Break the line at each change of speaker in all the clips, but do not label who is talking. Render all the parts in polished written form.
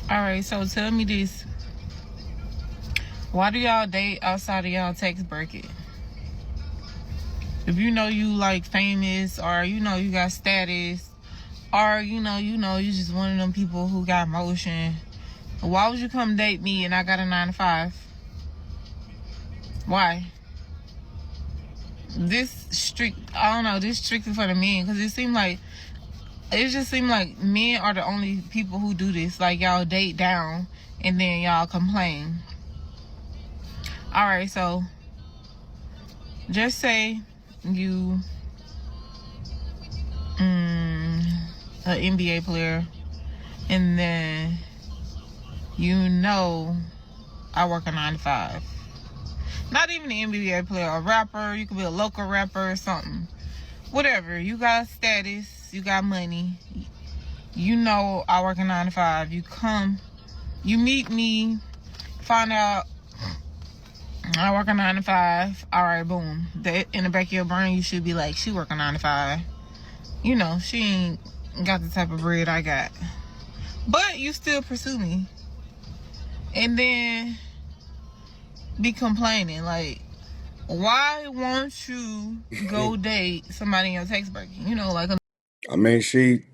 All right, so tell me this. Why do y'all date outside of y'all tax bracket? If you know you like famous, or you know you got status, or you just one of them people who got motion, why would you come date me and I got a 9 to 5? Why? I don't know, this strictly for the men, because it just seemed like men are the only people who do this. Like, y'all date down and then y'all complain. All right, so just say you an NBA player, and then I work a 9 to 5. Not even an NBA player, a rapper. You could be a local rapper or something. Whatever. You got status. You got money. I work a 9 to 5. You meet me, find out I work a 9 to 5. All right, boom. In the back of your brain, you should be like, she work a 9 to 5. She ain't got the type of bread I got. But you still pursue me. And then be complaining. Like, why won't you go date somebody in your tax bracket?
I mean,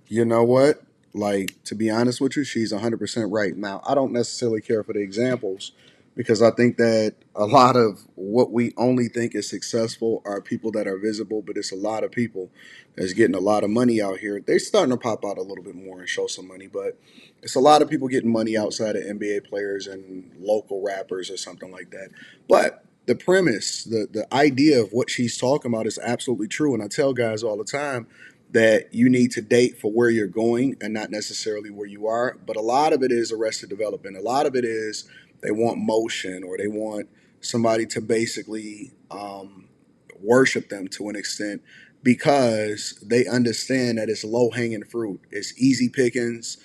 you know what? Like, to be honest with you, she's 100% right. Now, I don't necessarily care for the examples because I think that a lot of what we only think is successful are people that are visible, but it's a lot of people that's getting a lot of money out here. They're starting to pop out a little bit more and show some money, but it's a lot of people getting money outside of NBA players and local rappers or something like that. But the premise, the idea of what she's talking about is absolutely true. And I tell guys all the time that you need to date for where you're going and not necessarily where you are. But a lot of it is arrested development. A lot of it is they want motion, or they want somebody to basically worship them to an extent because they understand that it's low hanging fruit, it's easy pickings.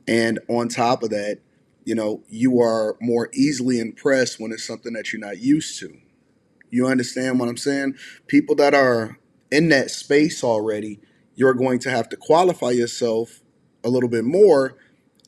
And on top of that, you are more easily impressed when it's something that you're not used to. You understand what I'm saying? People that are in that space already, you're going to have to qualify yourself a little bit more,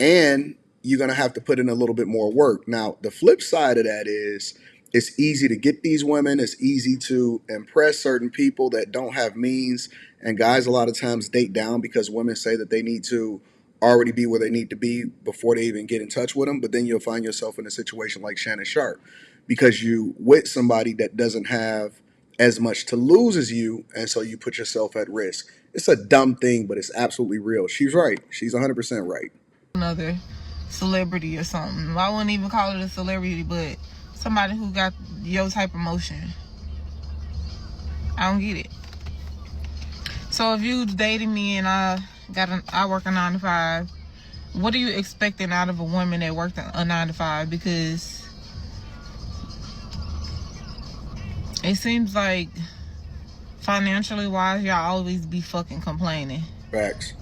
and you're going to have to put in a little bit more work. Now, the flip side of that is it's easy to get these women, it's easy to impress certain people that don't have means. And guys, a lot of times date down because women say that they need to already be where they need to be before they even get in touch with them. But then you'll find yourself in a situation like Shannon Sharp because you with somebody that doesn't have as much to lose as you, and so you put yourself at risk. It's a dumb thing, but it's absolutely real. She's right. She's 100% right.
Another celebrity or something. I wouldn't even call it a celebrity, but somebody who got your type of motion. I don't get it. So if you dating me and I work a 9 to 5, what are you expecting out of a woman that worked a 9 to 5? Because it seems like financially wise, y'all always be fucking complaining.
Facts.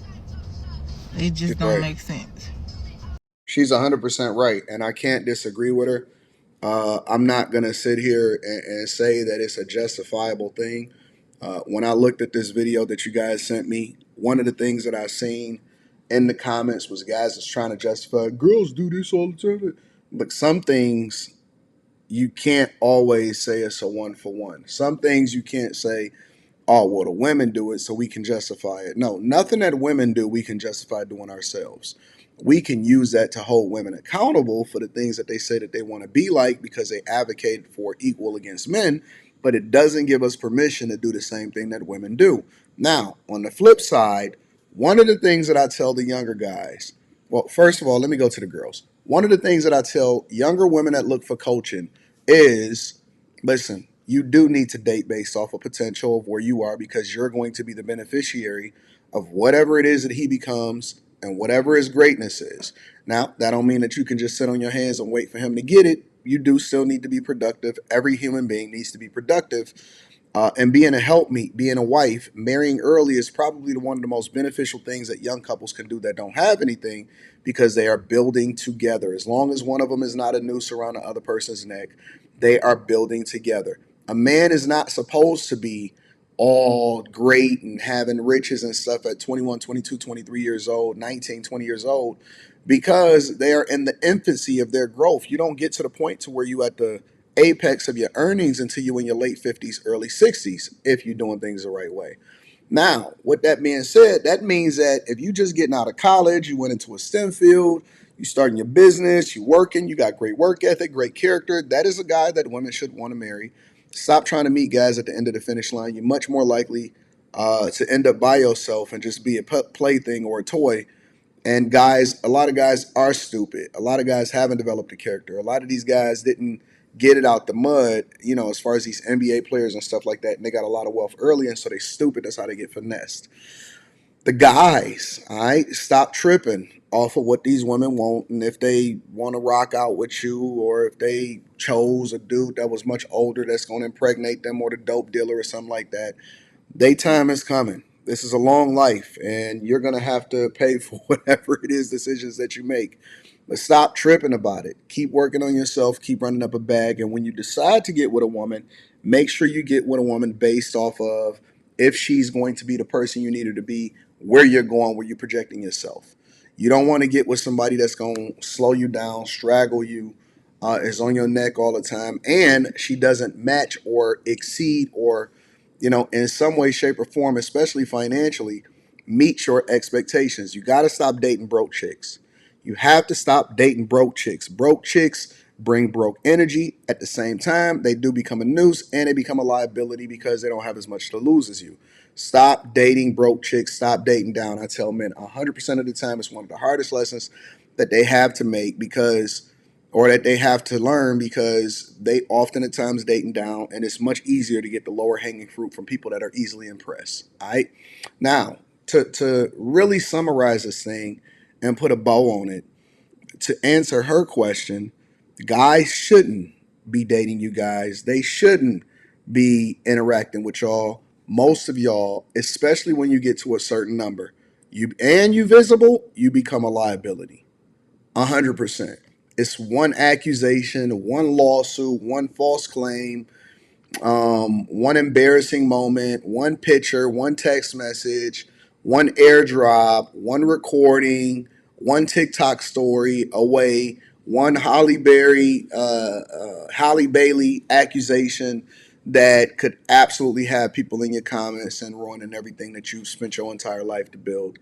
It just
She's
don't
right.
make sense.
She's 100% right, and I can't disagree with her. I'm not gonna sit here and say that it's a justifiable thing. When I looked at this video that you guys sent me, one of the things that I seen in the comments was guys that's trying to justify girls do this all the time. But some things you can't always say it's a one for one. Some things you can't say, oh, well, the women do it, so we can justify it. No, nothing that women do, we can justify doing ourselves. We can use that to hold women accountable for the things that they say that they want to be like because they advocate for equal against men, but it doesn't give us permission to do the same thing that women do. Now, on the flip side, one of the things that I tell the younger guys, well, first of all, let me go to the girls. One of the things that I tell younger women that look for coaching is, listen, you do need to date based off of potential of where you are because you're going to be the beneficiary of whatever it is that he becomes and whatever his greatness is. Now, that don't mean that you can just sit on your hands and wait for him to get it. You do still need to be productive. Every human being needs to be productive. And being a helpmeet, being a wife, marrying early is probably one of the most beneficial things that young couples can do that don't have anything because they are building together. As long as one of them is not a noose around the other person's neck, they are building together. A man is not supposed to be all great and having riches and stuff at 21, 22, 23 years old, 19, 20 years old, because they are in the infancy of their growth. You don't get to the point to where you at the apex of your earnings until you in your late 50s, early 60s, if you're doing things the right way. Now, with that being said, that means that if you just getting out of college, you went into a STEM field, you starting your business, you working, you got great work ethic, great character, that is a guy that women should want to marry. Stop trying to meet guys at the end of the finish line. You're much more likely to end up by yourself and just be a plaything or a toy. And guys, a lot of guys are stupid. A lot of guys haven't developed a character. A lot of these guys didn't get it out the mud, as far as these NBA players and stuff like that. And they got a lot of wealth early, and so they stupid. That's how they get finessed. The guys, all right, stop tripping off of what these women want. And if they want to rock out with you, or if they chose a dude that was much older that's going to impregnate them, or the dope dealer or something like that, their time is coming. This is a long life, and you're going to have to pay for whatever it is decisions that you make. But stop tripping about it. Keep working on yourself. Keep running up a bag. And when you decide to get with a woman, make sure you get with a woman based off of if she's going to be the person you need her to be, where you're going, where you're projecting yourself. You don't want to get with somebody that's going to slow you down, straggle you, is on your neck all the time, and she doesn't match or exceed or in some way, shape, or form, especially financially, meet your expectations. You got to stop dating broke chicks. You have to stop dating broke chicks. Broke chicks bring broke energy. At the same time, they do become a noose and they become a liability because they don't have as much to lose as you. Stop dating broke chicks. Stop dating down. I tell men 100% of the time it's one of the hardest lessons that they have to make or that they have to learn because they often at times dating down, and it's much easier to get the lower hanging fruit from people that are easily impressed. All right. Now, to really summarize this thing and put a bow on it, to answer her question, guys shouldn't be dating you guys. They shouldn't be interacting with y'all. Most of y'all, especially when you get to a certain number, you visible, you become a liability. 100%. It's one accusation, one lawsuit, one false claim, one embarrassing moment, one picture, one text message, one airdrop, one recording, one TikTok story away, one Holly Bailey accusation that could absolutely have people in your comments and ruining everything that you've spent your entire life to build.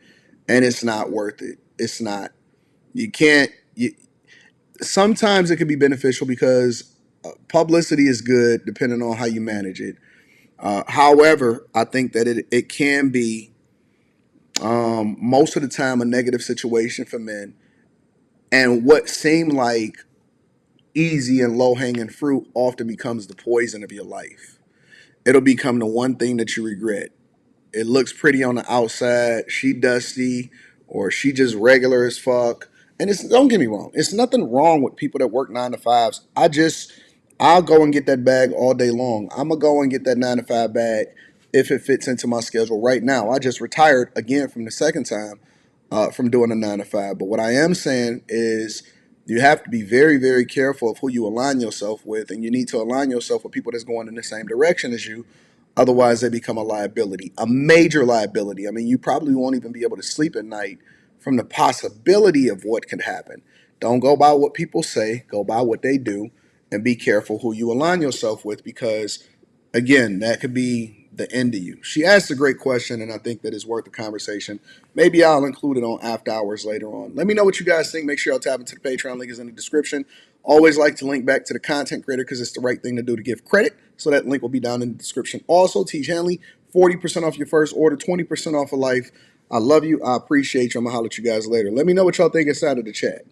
And it's not worth it. It's not. You can't. Sometimes it can be beneficial because publicity is good depending on how you manage it. However, I think that it can be most of the time a negative situation for men. And what seemed like easy and low hanging fruit often becomes the poison of your life. It'll become the one thing that you regret. It looks pretty on the outside. She dusty, or she just regular as fuck. And it's don't get me wrong. It's nothing wrong with people that work 9 to 5s. I'll go and get that bag all day long. I'm gonna go and get that 9 to 5 bag if it fits into my schedule right now. I just retired again from the second time from doing a 9 to 5. But what I am saying is you have to be very, very careful of who you align yourself with, and you need to align yourself with people that's going in the same direction as you. Otherwise, they become a liability, a major liability. I mean, you probably won't even be able to sleep at night from the possibility of what could happen. Don't go by what people say, go by what they do, and be careful who you align yourself with because, again, that could be the end of you. She asked a great question, and I think that is worth the conversation. Maybe I'll include it on After Hours later on. Let me know what you guys think. Make sure y'all tap into the Patreon. Link is in the description. Always like to link back to the content creator because it's the right thing to do to give credit. So that link will be down in the description. Also, Teach Hanley, 40% off your first order, 20% off of life. I love you. I appreciate you. I'm going to holler at you guys later. Let me know what y'all think inside of the chat.